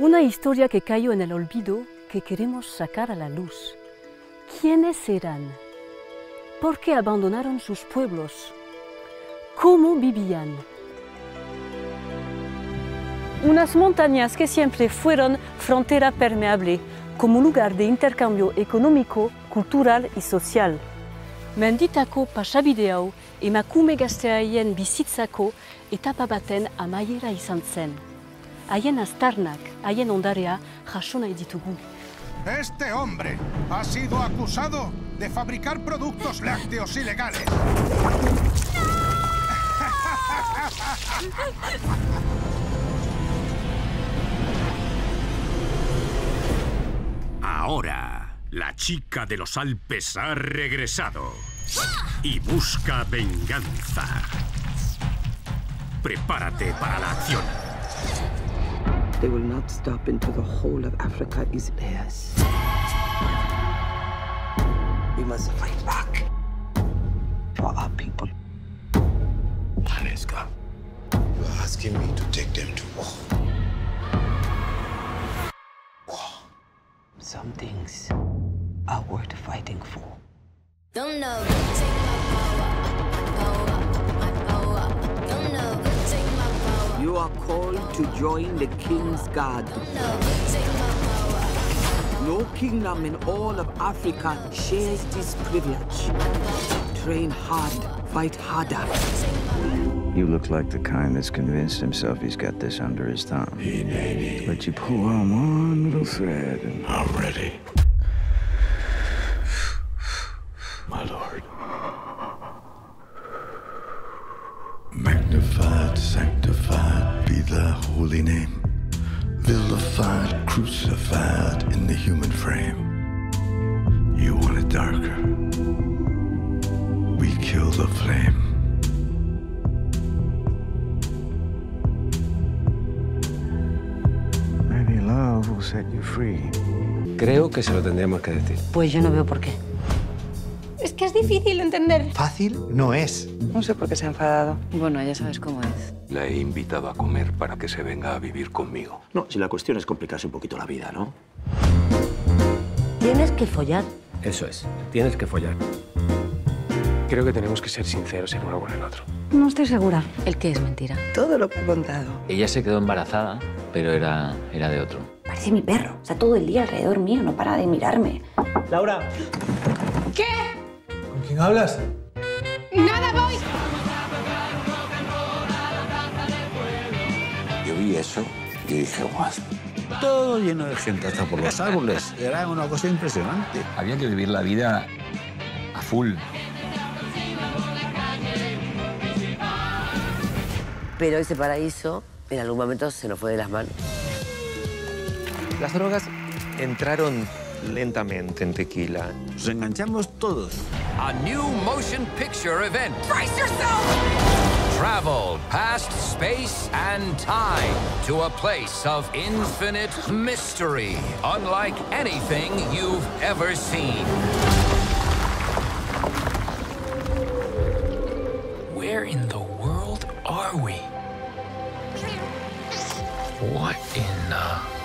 Una historia que cayó en el olvido que queremos sacar a la luz. ¿Quiénes eran? ¿Por qué abandonaron sus pueblos? ¿Cómo vivían? Unas montañas que siempre fueron frontera permeable, como lugar de intercambio económico, cultural y social. Menditako pasabide hau emakume gazteaien bizitzako etapa baten amaiera izan zen. Haien aztarnak, haien ondarea jaso nahi ditugu. Este hombre ha sido acusado de fabricar productos lácteos ilegales. Ahora, la chica de los Alpes ha regresado y busca venganza. Prepárate para la acción. They will not stop until the whole of Africa is theirs. We must fight back for our people. Haneska, you're asking me to take them to war. Some things are worth fighting for. Don't know, take my power. Don't know, take my power. You are called to join the King's Guard. Don't know, take my power. No kingdom in all of Africa shares this privilege. Train hard, fight harder. You look like the kind that's convinced himself he's got this under his thumb. But you pull on one little thread and... I'm ready. My lord. Magnified, sanctified be thy holy name. Vilified, crucified in the human frame. You want it darker. We kill the flame. Maybe love will set you free. Creo que se lo tendríamos que decir. Pues yo no veo por qué. Es que es difícil entender. Fácil no es. No sé por qué se ha enfadado. Bueno, ya sabes cómo es. La he invitado a comer para que se venga a vivir conmigo. No, si la cuestión es complicarse un poquito la vida, ¿no? Tienes que follar. Eso es, tienes que follar. Creo que tenemos que ser sinceros el uno con el otro. No estoy segura. ¿El qué es mentira? Todo lo que he contado. Ella se quedó embarazada, pero era de otro. Parece mi perro. Está todo el día alrededor mío, no para de mirarme. Laura. ¿Qué? ¿Con quién hablas? ¡Nada, voy! Yo vi eso y dije, guau. Todo lleno de gente, hasta por los árboles. Era una cosa impresionante. Había que vivir la vida a full. Pero ese paraíso en algún momento se nos fue de las manos. Las drogas entraron lentamente en Tequila. Nos enganchamos todos. A new motion picture event. Brace yourself! Travel past space and time to a place of infinite mystery, unlike anything you've ever seen. Where in the world are we? What in the...